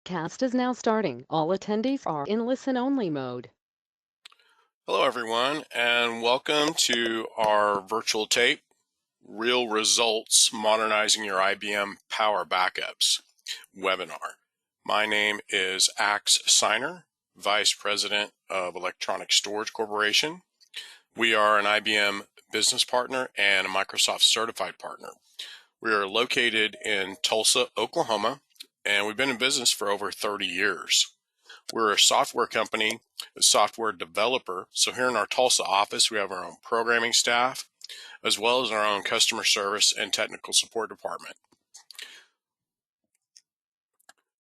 Broadcast is now starting. All attendees are in listen-only mode. Hello, everyone, and welcome to our virtual tape, Real Results Modernizing Your IBM Power Backups webinar. My name is Axe Signer, Vice President of Electronic Storage Corporation. We are an IBM business partner and a Microsoft certified partner. We are located in Tulsa, Oklahoma, and we've been in business for over 30 years. We're a software company, a software developer. So here in our Tulsa office, we have our own programming staff, as well as our own customer service and technical support department.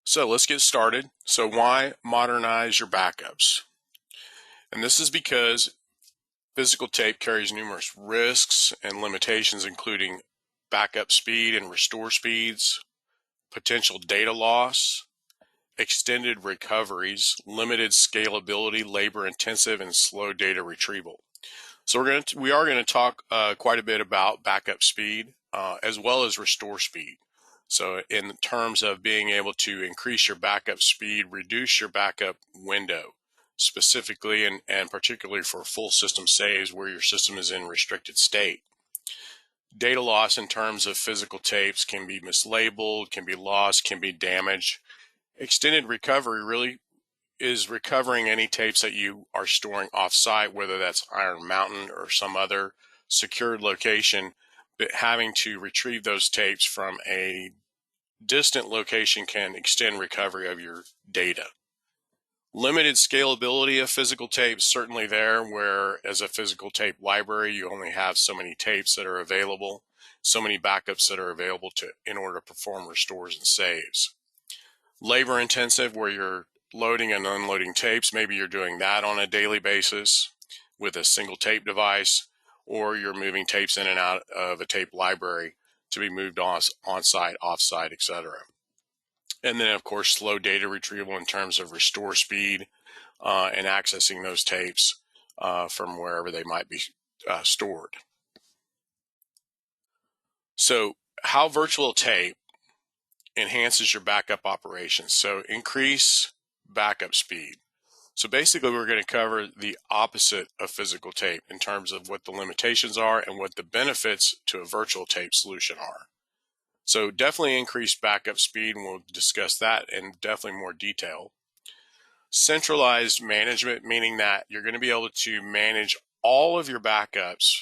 So let's get started. So why modernize your backups? And this is because physical tape carries numerous risks and limitations, including backup speed and restore speeds, potential data loss, extended recoveries, limited scalability, labor-intensive, and slow data retrieval. So we are going to talk quite a bit about backup speed as well as restore speed. So in terms of being able to increase your backup speed, reduce your backup window, specifically and particularly for full system saves where your system is in restricted state. Data loss in terms of physical tapes can be mislabeled, can be lost, can be damaged. Extended recovery really is recovering any tapes that you are storing off-site, whether that's Iron Mountain or some other secured location, but having to retrieve those tapes from a distant location can extend recovery of your data. Limited scalability of physical tapes, certainly there, where as a physical tape library, you only have so many tapes that are available, so many backups that are available in order to perform restores and saves. Labor intensive, where you're loading and unloading tapes. Maybe you're doing that on a daily basis with a single tape device, or you're moving tapes in and out of a tape library to be moved on-site, off-site, etc. And then, of course, slow data retrieval in terms of restore speed and accessing those tapes from wherever they might be stored. So how virtual tape enhances your backup operations. So increase backup speed. So basically we're going to cover the opposite of physical tape in terms of what the limitations are and what the benefits to a virtual tape solution are. So definitely increase backup speed, and we'll discuss that in definitely more detail. Centralized management, meaning that you're going to be able to manage all of your backups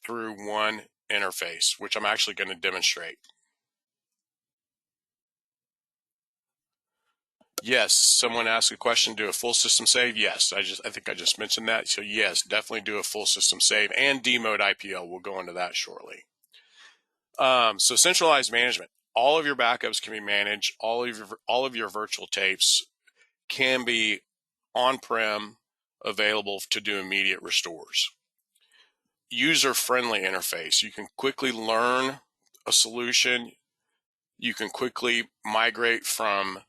through one interface, which I'm actually going to demonstrate. Yes, someone asked a question, do a full system save? Yes, I think I just mentioned that. So yes, definitely do a full system save and demode IPL. We'll go into that shortly. So centralized management, all of your backups can be managed. All of your virtual tapes can be on-prem, available to do immediate restores. User-friendly interface. You can quickly learn a solution. You can quickly migrate from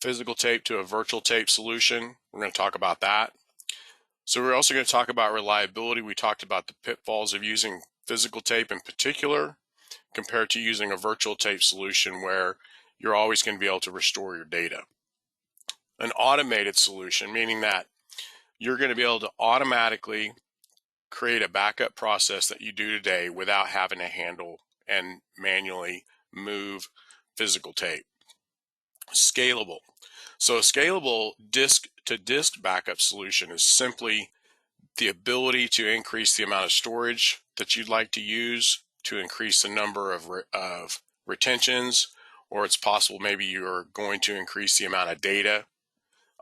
physical tape to a virtual tape solution. We're going to talk about that. So we're also going to talk about reliability. We talked about the pitfalls of using physical tape in particular compared to using a virtual tape solution where you're always going to be able to restore your data. An automated solution, meaning that you're going to be able to automatically create a backup process that you do today without having to handle and manually move physical tape. Scalable. So a scalable disk-to-disk backup solution is simply the ability to increase the amount of storage that you'd like to use, to increase the number of retentions, or it's possible maybe you're going to increase the amount of data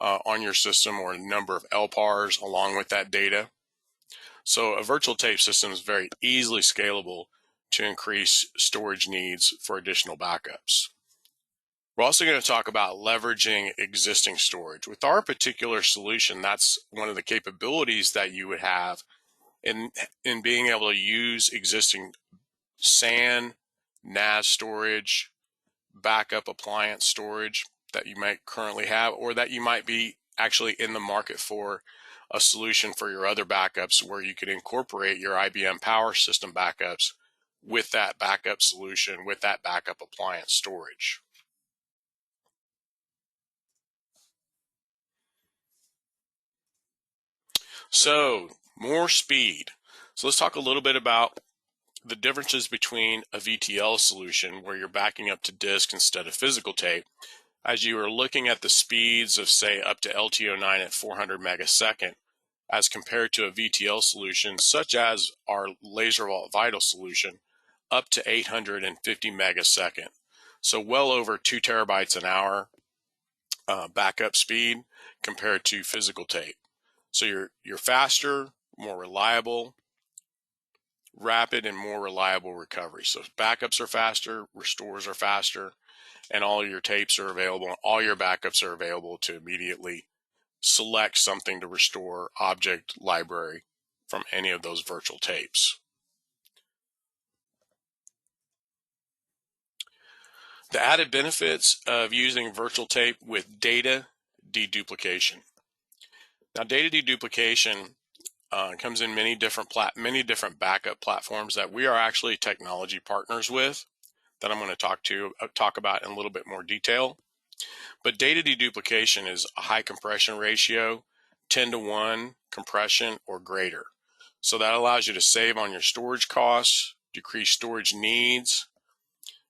on your system or a number of LPARs along with that data. So a virtual tape system is very easily scalable to increase storage needs for additional backups. We're also going to talk about leveraging existing storage. With our particular solution, that's one of the capabilities that you would have in being able to use existing SAN, NAS storage, backup appliance storage that you might currently have, or that you might be actually in the market for a solution for your other backups where you could incorporate your IBM Power system backups with that backup solution, with that backup appliance storage. So more speed. So let's talk a little bit about the differences between a VTL solution where you're backing up to disk instead of physical tape. As you are looking at the speeds of, say, up to LTO9 at 400 megasecond, as compared to a VTL solution such as our LaserVault Vital solution, up to 850 megasecond. So well over 2 terabytes an hour backup speed compared to physical tape. So you're faster, more reliable, rapid, and more reliable recovery. So backups are faster, restores are faster, and all your tapes are available, all your backups are available to immediately select something to restore object library from any of those virtual tapes. The added benefits of using virtual tape with data deduplication. Now, data deduplication comes in many different backup platforms that we are actually technology partners with that I'm going to talk about in a little bit more detail. But data deduplication is a high compression ratio, 10:1 compression or greater. So that allows you to save on your storage costs, decrease storage needs,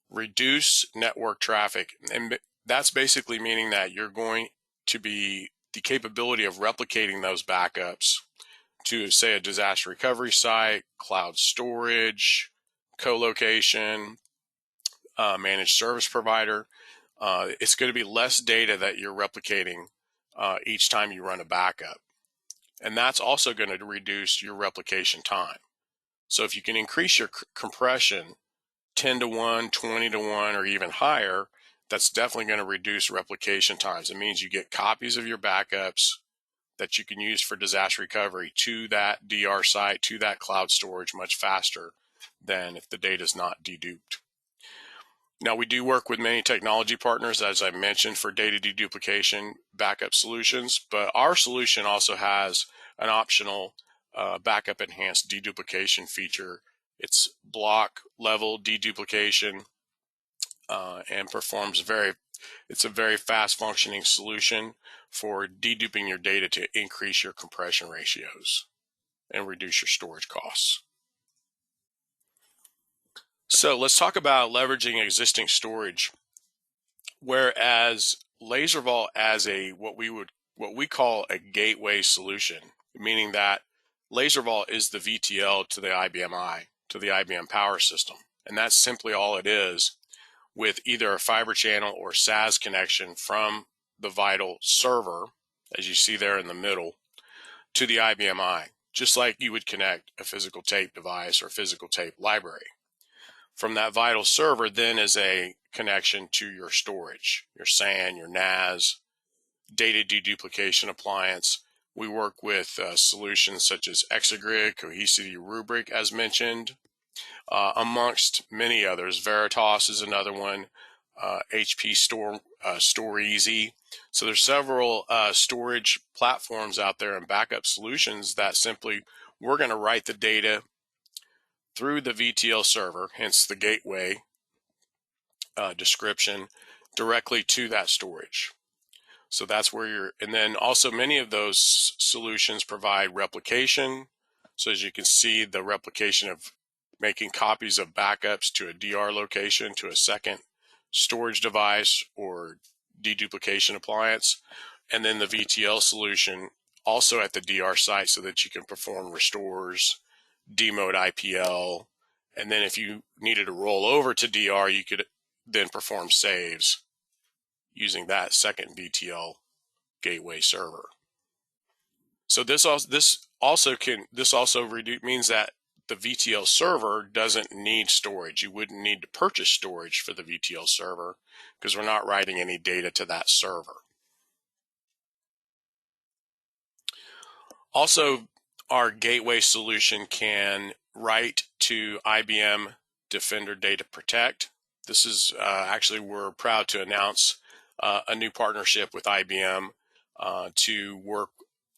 reduce network traffic. And that's basically meaning that you're going to be the capability of replicating those backups to, say, a disaster recovery site, cloud storage, co-location, managed service provider. It's going to be less data that you're replicating each time you run a backup. And that's also going to reduce your replication time. So if you can increase your compression 10:1, 20:1, or even higher, that's definitely going to reduce replication times. It means you get copies of your backups that you can use for disaster recovery to that DR site, to that cloud storage much faster than if the data is not deduped. Now, we do work with many technology partners, as I mentioned, for data deduplication backup solutions, but our solution also has an optional backup enhanced deduplication feature. It's block level deduplication and it's a very fast functioning solution for deduping your data to increase your compression ratios and reduce your storage costs. So let's talk about leveraging existing storage. Whereas LaserVault as what we call a gateway solution, meaning that LaserVault is the VTL to the IBM Power system, and that's simply all it is, with either a fiber channel or SAS connection from the Vital server, as you see there in the middle, to the IBM I, just like you would connect a physical tape device or physical tape library. From that Vital server then is a connection to your storage, your SAN, your NAS, data deduplication appliance. We work with solutions such as Exagrid, Cohesity, Rubric, as mentioned, amongst many others. Veritas is another one, HP Store Easy. So there's several storage platforms out there and backup solutions that simply we're going to write the data through the VTL server, hence the gateway description, directly to that storage. So that's where and then also many of those solutions provide replication. So as you can see, the replication of making copies of backups to a DR location, to a second storage device or deduplication appliance, and then the VTL solution also at the DR site so that you can perform restores, demode IPL, and then if you needed to roll over to DR, you could then perform saves using that second VTL gateway server. So this also means that the VTL server doesn't need storage. You wouldn't need to purchase storage for the VTL server because we're not writing any data to that server. Also, our gateway solution can write to IBM Defender Data Protect. This is actually, we're proud to announce a new partnership with IBM to work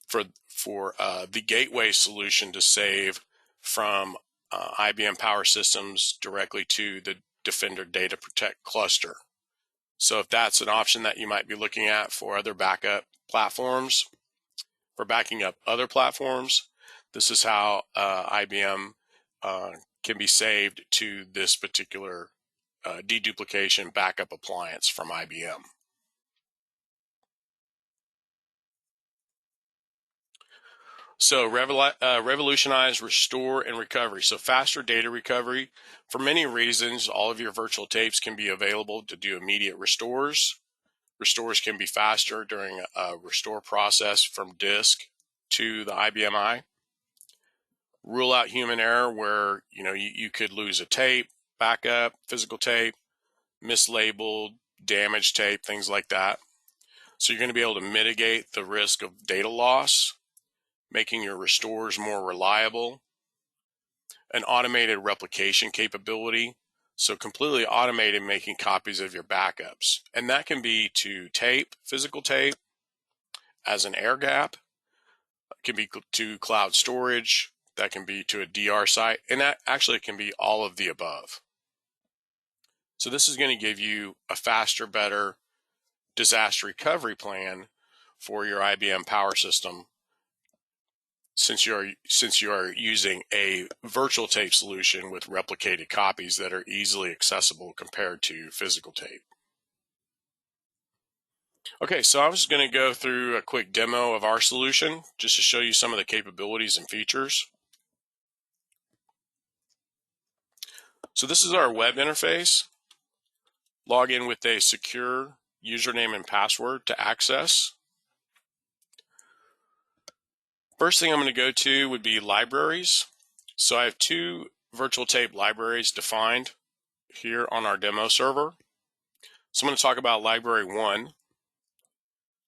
for the gateway solution to save from IBM Power Systems directly to the Defender Data Protect cluster. So if that's an option that you might be looking at for other backup platforms, For backing up other platforms, this is how IBM can be saved to this particular deduplication backup appliance from IBM. So revolutionize, restore, and recovery. So faster data recovery. For many reasons, all of your virtual tapes can be available to do immediate restores. Restores can be faster during a restore process from disk to the IBM I. Rule out human error where you could lose a tape, backup, physical tape, mislabeled, damaged tape, things like that. So you're going to be able to mitigate the risk of data loss, making your restores more reliable. An automated replication capability, so completely automated making copies of your backups. And that can be to tape, physical tape, as an air gap. It can be to cloud storage. That can be to a DR site. And that actually can be all of the above. So this is going to give you a faster, better disaster recovery plan for your IBM Power system, since you are using a virtual tape solution with replicated copies that are easily accessible compared to physical tape. Okay, so I was going to go through a quick demo of our solution just to show you some of the capabilities and features. So this is our web interface. Log in with a secure username and password to access. First thing I'm going to go to would be libraries. So I have two virtual tape libraries defined here on our demo server. So I'm going to talk about library 1,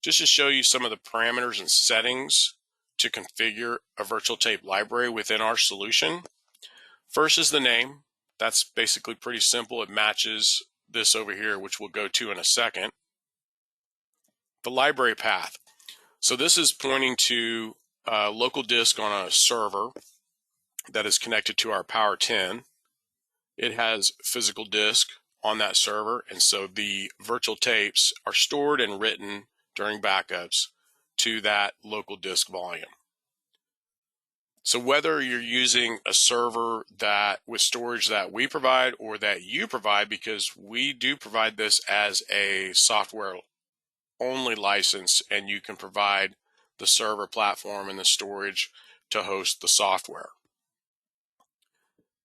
just to show you some of the parameters and settings to configure a virtual tape library within our solution. First is the name. That's basically pretty simple. It matches this over here, which we'll go to in a second. The library path. So this is pointing to a local disk on a server that is connected to our Power 10. It has physical disk on that server, and so the virtual tapes are stored and written during backups to that local disk volume. So whether you're using a server that with storage that we provide or that you provide, because we do provide this as a software only license, and you can provide the server platform and the storage to host the software.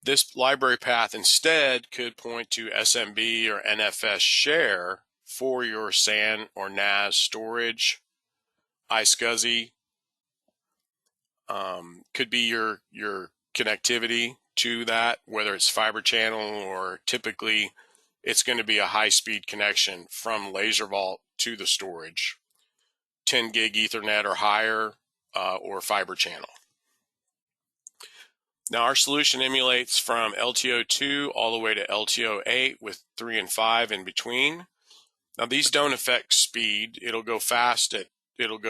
This library path instead could point to SMB or NFS share for your SAN or NAS storage. iSCSI could be your connectivity to that, whether it's fiber channel or typically it's going to be a high-speed connection from LaserVault to the storage, 10 gig Ethernet or higher, or fiber channel. Now our solution emulates from LTO2 all the way to LTO8 with 3 and 5 in between. Now these don't affect speed. It'll go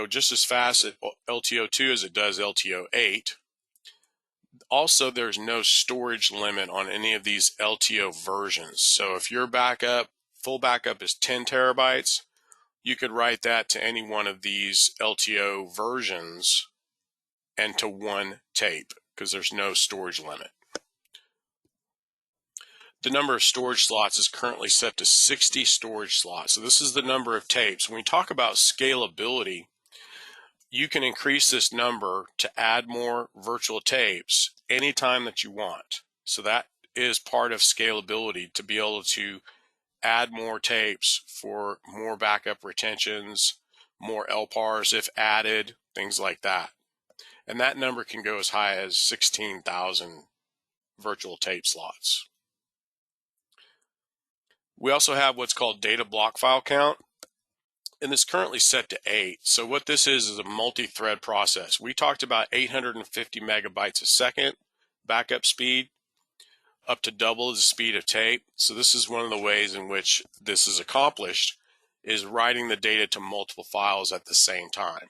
just as fast at LTO2 as it does LTO8. Also, there's no storage limit on any of these LTO versions. So if your full backup is 10 terabytes, you could write that to any one of these LTO versions and to one tape, because there's no storage limit. The number of storage slots is currently set to 60 storage slots. So this is the number of tapes. When we talk about scalability, you can increase this number to add more virtual tapes anytime that you want. So that is part of scalability, to be able to add more tapes for more backup retentions, more LPARs if added, things like that. And that number can go as high as 16,000 virtual tape slots. We also have what's called data block file count, and it's currently set to 8. So what this is a multi-thread process. We talked about 850 megabytes a second backup speed, up to double the speed of tape. So this is one of the ways in which this is accomplished, is writing the data to multiple files at the same time.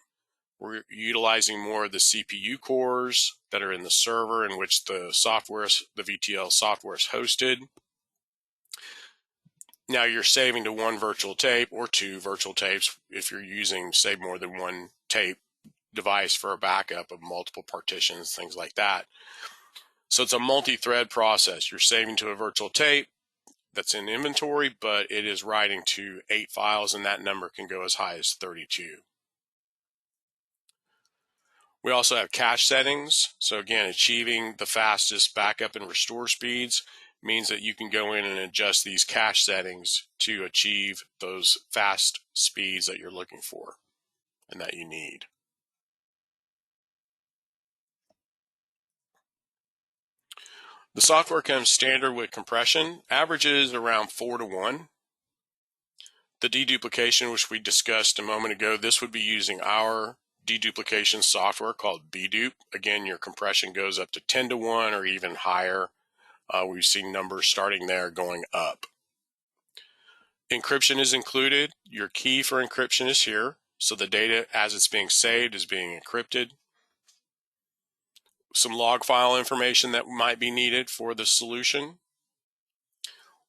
We're utilizing more of the CPU cores that are in the server in which the VTL software is hosted. Now you're saving to one virtual tape or two virtual tapes if you're using, say, more than one tape device for a backup of multiple partitions, things like that. So it's a multi-thread process. You're saving to a virtual tape that's in inventory, but it is writing to 8 files, and that number can go as high as 32. We also have cache settings. So again, achieving the fastest backup and restore speeds means that you can go in and adjust these cache settings to achieve those fast speeds that you're looking for and that you need. The software comes standard with compression, averages around 4:1. The deduplication, which we discussed a moment ago, this would be using our deduplication software called bdupe. Again, your compression goes up to 10:1 or even higher. We've seen numbers starting there going up. Encryption is included. Your key for encryption is here. So the data as it's being saved is being encrypted. Some log file information that might be needed for the solution.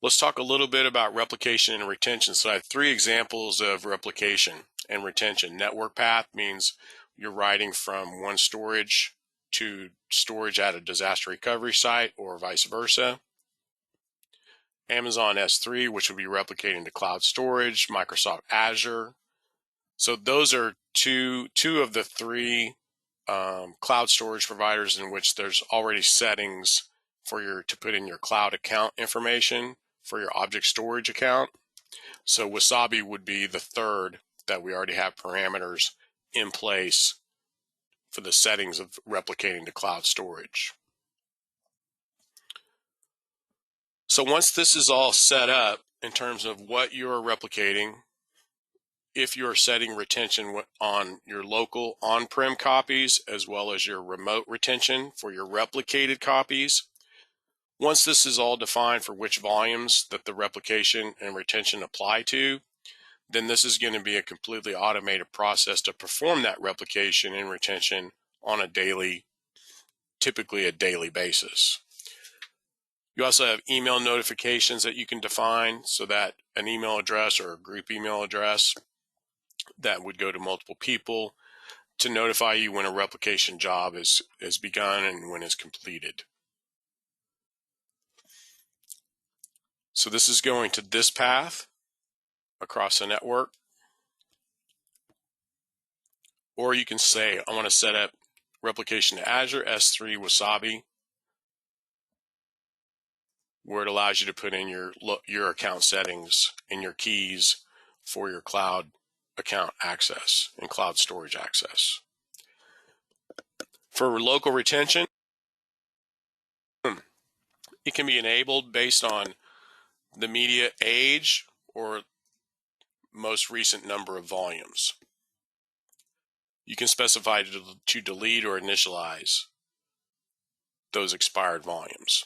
Let's talk a little bit about replication and retention. So I have 3 examples of replication and retention. Network path means you're writing from one storage to storage at a disaster recovery site or vice versa. Amazon S3, which would be replicating to cloud storage, Microsoft Azure. So those are two of the 3 cloud storage providers in which there's already settings for to put in your cloud account information for your object storage account. So Wasabi would be the 3rd that we already have parameters in place for the settings of replicating to cloud storage. So once this is all set up in terms of what you're replicating, if you're setting retention on your local on-prem copies as well as your remote retention for your replicated copies, once this is all defined for which volumes that the replication and retention apply to, then this is going to be a completely automated process to perform that replication and retention on a daily, typically a daily basis. You also have email notifications that you can define, so that an email address or a group email address that would go to multiple people to notify you when a replication job is begun and when it's completed. So this is going to this path across the network. Or you can say, I want to set up replication to Azure S3 Wasabi, where it allows you to put in your account settings and your keys for your cloud account access and cloud storage access. For local retention, it can be enabled based on the media age or most recent number of volumes. You can specify to delete or initialize those expired volumes.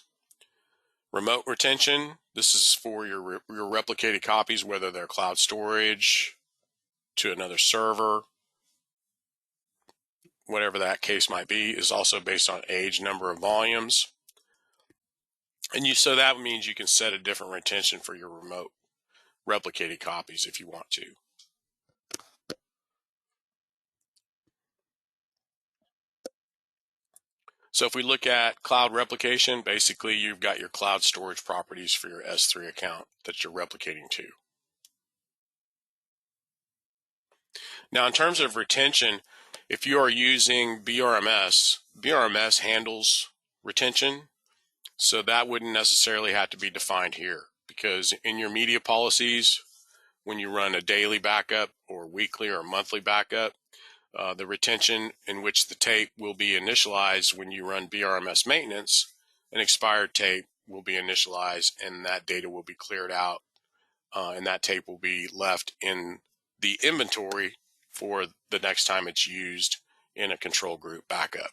Remote retention, this is for your replicated copies, whether they're cloud storage to another server, whatever that case might be, is also based on age, number of volumes. And so that means you can set a different retention for your remote replicated copies if you want to. So if we look at cloud replication, basically you've got your cloud storage properties for your S3 account that you're replicating to. Now in terms of retention, if you are using BRMS handles retention, so that wouldn't necessarily have to be defined here, because in your media policies, when you run a daily backup or weekly or monthly backup, the retention in which the tape will be initialized when you run BRMS maintenance, an expired tape will be initialized and that data will be cleared out, and that tape will be left in the inventory for the next time it's used in a control group backup.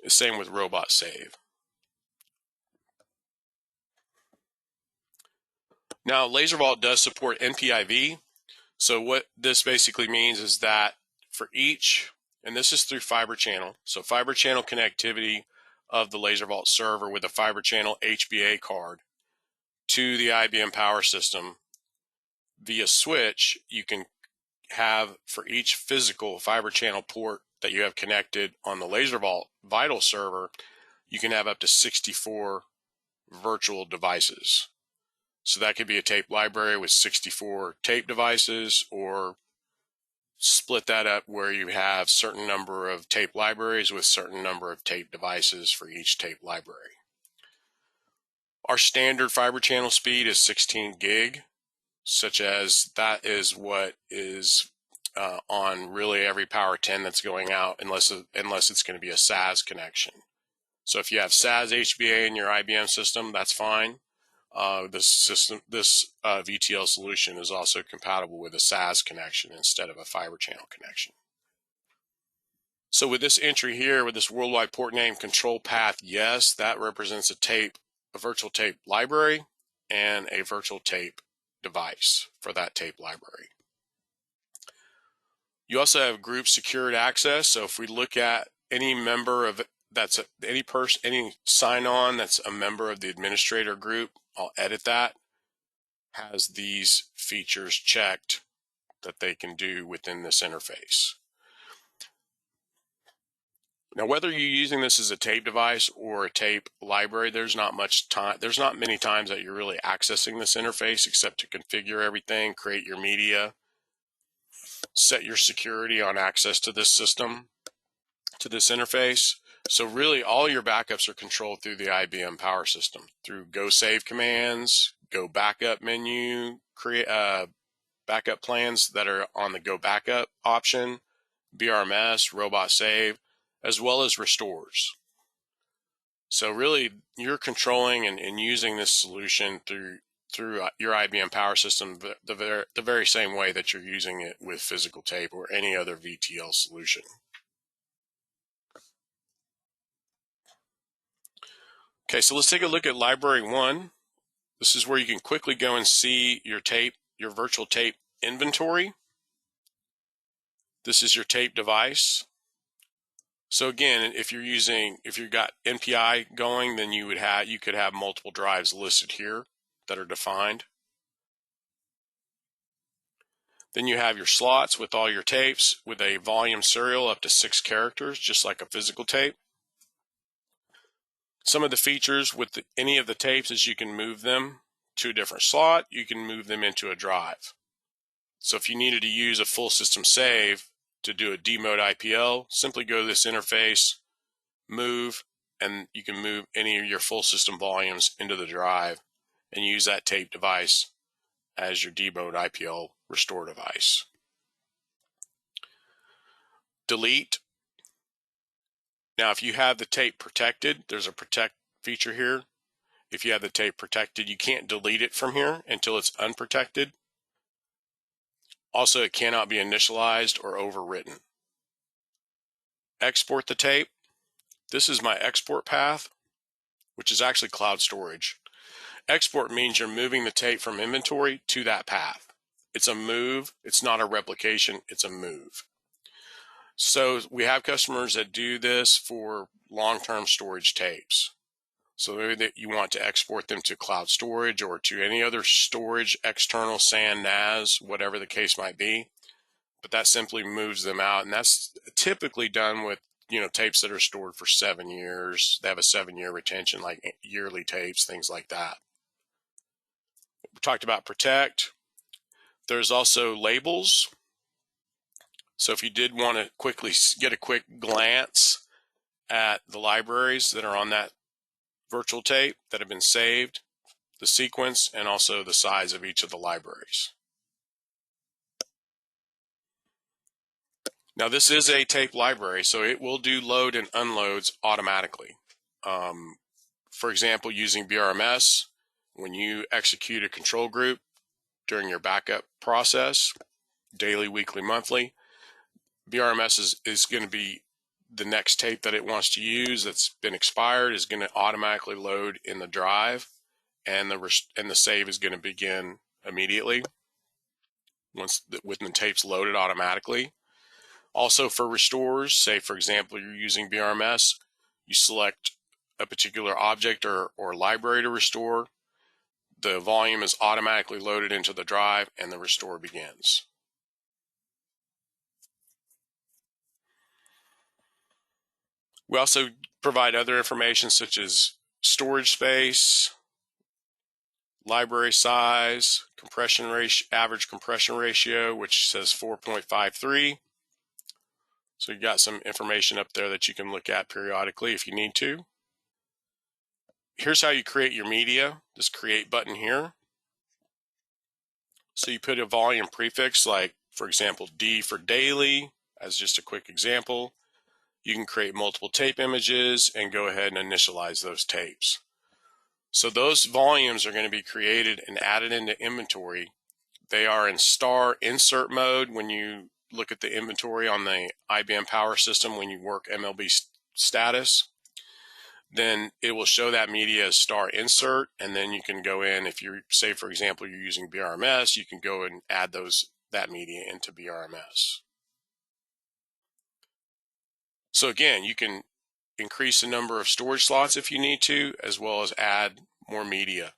Same with robot save. Now, LaserVault does support NPIV. So what this basically means is that for each, and this is through fiber channel, so fiber channel connectivity of the LaserVault server with a fiber channel HBA card to the IBM Power system via switch, you can have for each physical fiber channel port that you have connected on the LaserVault Vital server, you can have up to 64 virtual devices. So that could be a tape library with 64 tape devices, or split that up where you have certain number of tape libraries with certain number of tape devices for each tape library. Our standard fiber channel speed is 16 gig, such as that is what is on really every Power 10 that's going out, unless it's going to be a SAS connection. So if you have SAS HBA in your IBM system, that's fine. This VTL solution is also compatible with a SAS connection instead of a fiber channel connection. So with this entry here, with this worldwide port name control path, yes, that represents a virtual tape library and a virtual tape device for that tape library. You also have group secured access. So if we look at any member of any sign-on that's a member of the administrator group, I'll edit that, has these features checked that they can do within this interface. Now, whether you're using this as a tape device or a tape library, there's not many times that you're really accessing this interface except to configure everything, create your media, set your security on access to this system, to this interface. So really all your backups are controlled through the IBM Power system, through go save commands, go backup menu, create backup plans that are on the go backup option, BRMS, robot save, as well as restores. So really you're controlling and using this solution through your IBM Power system the very same way that you're using it with physical tape or any other VTL solution. Okay, so let's take a look at Library 1. This is where you can quickly go and see your virtual tape inventory. This is your tape device. So again, if you've got NPI going, then you could have multiple drives listed here that are defined. Then you have your slots with all your tapes with a volume serial up to 6 characters, just like a physical tape. Some of the features with any of the tapes is you can move them to a different slot. You can move them into a drive. So if you needed to use a full system save to do a D-mode IPL, simply go to this interface, move, and you can move any of your full system volumes into the drive and use that tape device as your D-mode IPL restore device. Delete. Now, if you have the tape protected, there's a protect feature here. If you have the tape protected, you can't delete it from here until it's unprotected. Also, it cannot be initialized or overwritten. Export the tape. This is my export path, which is actually cloud storage. Export means you're moving the tape from inventory to that path. It's a move. It's not a replication. It's a move. So we have customers that do this for long-term storage tapes. So maybe that you want to export them to cloud storage or to any other storage, external SAN, NAS, whatever the case might be. But that simply moves them out. And that's typically done with, tapes that are stored for 7 years. They have a 7-year retention, like yearly tapes, things like that. We talked about protect. There's also labels. So if you did want to quickly get a quick glance at the libraries that are on that virtual tape that have been saved, the sequence, and also the size of each of the libraries. Now this is a tape library, so it will do load and unloads automatically. For example, using BRMS, when you execute a control group during your backup process, daily, weekly, monthly, BRMS is going to be the next tape that it wants to use that's been expired is going to automatically load in the drive, and the save is going to begin immediately when the tape's loaded automatically. Also for restores, say for example you're using BRMS, you select a particular object or library to restore, the volume is automatically loaded into the drive and the restore begins. We also provide other information such as storage space, library size, compression ratio, average compression ratio, which says 4.53. So you got some information up there that you can look at periodically if you need to. Here's how you create your media, this create button here. So you put a volume prefix like, for example, D for daily, as just a quick example. You can create multiple tape images and go ahead and initialize those tapes. So those volumes are going to be created and added into inventory. They are in star insert mode when you look at the inventory on the IBM Power system when you work MLB status. Then it will show that media as star insert, and then you can go in, if you say, for example, you're using BRMS, you can go and add that media into BRMS. So again, you can increase the number of storage slots if you need to, as well as add more media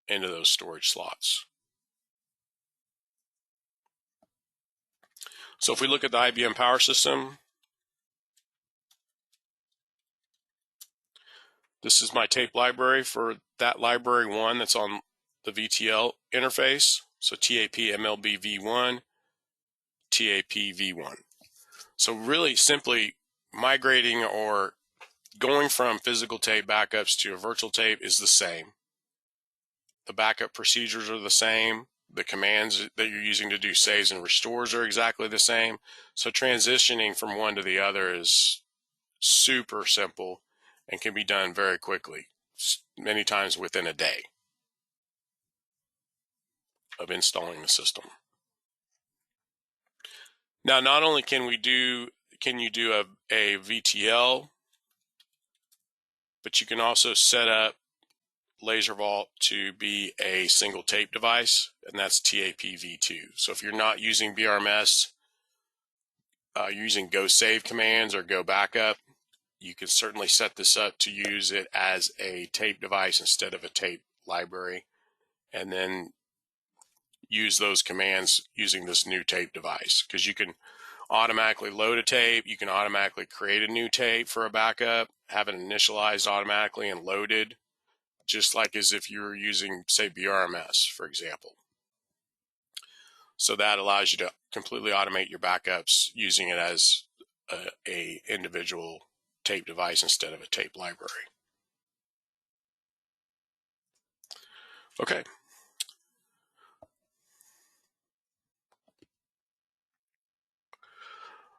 into those storage slots. So if we look at the IBM Power system, this is my tape library for that library 1 that's on the VTL interface. So TAP MLB V1, TAP V1. So really simply migrating or going from physical tape backups to a virtual tape is the same. The backup procedures are the same. The commands that you're using to do saves and restores are exactly the same. So transitioning from one to the other is super simple and can be done very quickly, many times within a day of installing the system. Now, not only can you do a VTL, but you can also set up LaserVault to be a single tape device, and that's TAP V2. So if you're not using BRMS, you're using go save commands or go backup, you can certainly set this up to use it as a tape device instead of a tape library, and then use those commands using this new tape device, because you can automatically load a tape, you can automatically create a new tape for a backup, have it initialized automatically and loaded, just like as if you were using, say, BRMS, for example. So that allows you to completely automate your backups using it as a individual tape device instead of a tape library. Okay.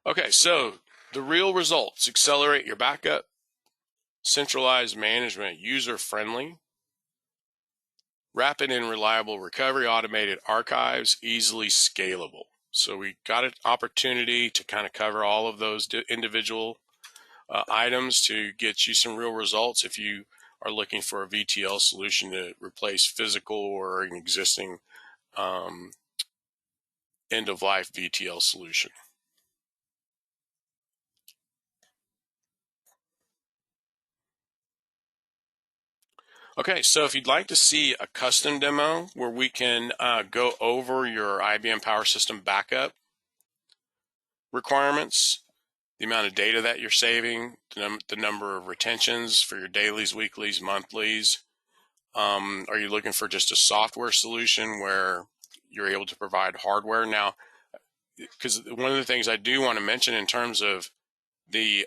Okay, so the real results: accelerate your backup, centralized management, user-friendly, rapid and reliable recovery, automated archives, easily scalable. So we got an opportunity to kind of cover all of those individual items to get you some real results if you are looking for a VTL solution to replace physical or an existing end-of-life VTL solution. Okay, so if you'd like to see a custom demo where we can go over your IBM Power System backup requirements, the amount of data that you're saving, the number of retentions for your dailies, weeklies, monthlies. Are you looking for just a software solution where you're able to provide hardware? Now, because one of the things I do want to mention in terms of the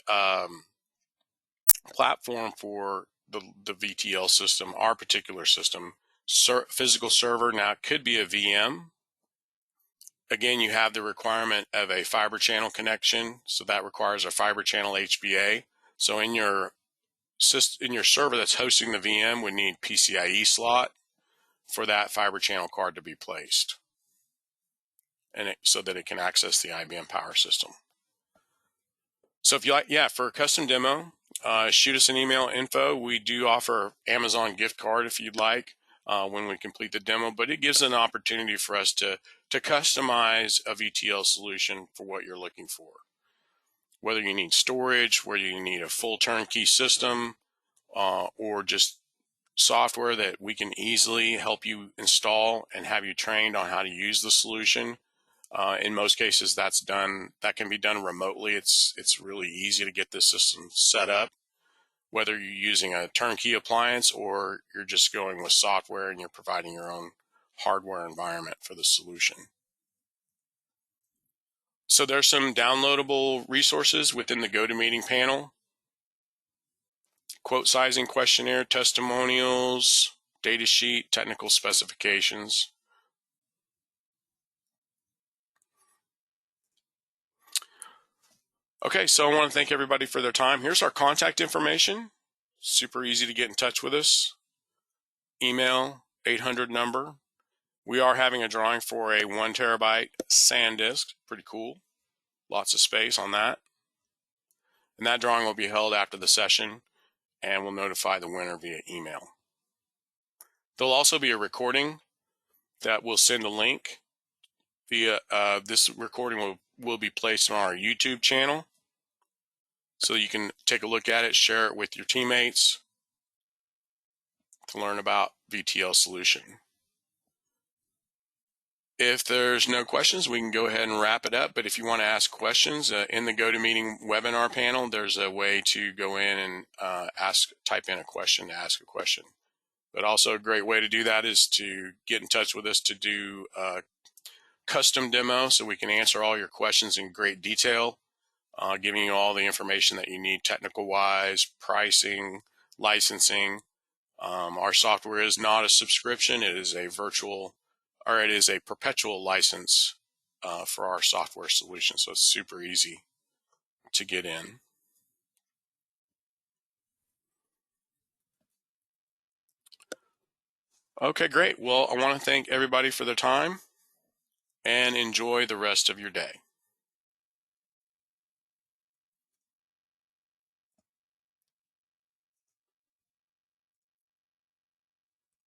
platform for the VTL system, our particular system, physical server, now it could be a VM. Again, you have the requirement of a fiber channel connection, so that requires a fiber channel HBA. So in your server that's hosting the VM would need PCIe slot for that fiber channel card to be placed, and so that it can access the IBM Power system. So if you like, for a custom demo, shoot us an email, info. We do offer Amazon gift card if you'd like when we complete the demo, but it gives an opportunity for us to customize a VTL solution for what you're looking for. Whether you need storage, whether you need a full turnkey system, or just software that we can easily help you install and have you trained on how to use the solution, In most cases, that can be done remotely. It's really easy to get this system set up, whether you're using a turnkey appliance or you're just going with software and you're providing your own hardware environment for the solution. So there's some downloadable resources within the GoToMeeting panel: quote sizing questionnaire, testimonials, data sheet, technical specifications. Okay, so I want to thank everybody for their time. Here's our contact information. Super easy to get in touch with us. Email, 800 number. We are having a drawing for a 1 terabyte SanDisk. Pretty cool. Lots of space on that. And that drawing will be held after the session, and we'll notify the winner via email. There'll also be a recording that we'll send a link via, this recording will be placed on our YouTube channel. So you can take a look at it, share it with your teammates to learn about VTL solution. If there's no questions, we can go ahead and wrap it up. But if you want to ask questions in the GoToMeeting webinar panel, there's a way to go in and type in a question to ask a question. But also a great way to do that is to get in touch with us to do a custom demo so we can answer all your questions in great detail. Giving you all the information that you need technical-wise, pricing, licensing. Our software is not a subscription. It is a perpetual license for our software solution. So it's super easy to get in. Okay, great. Well, I want to thank everybody for their time and enjoy the rest of your day.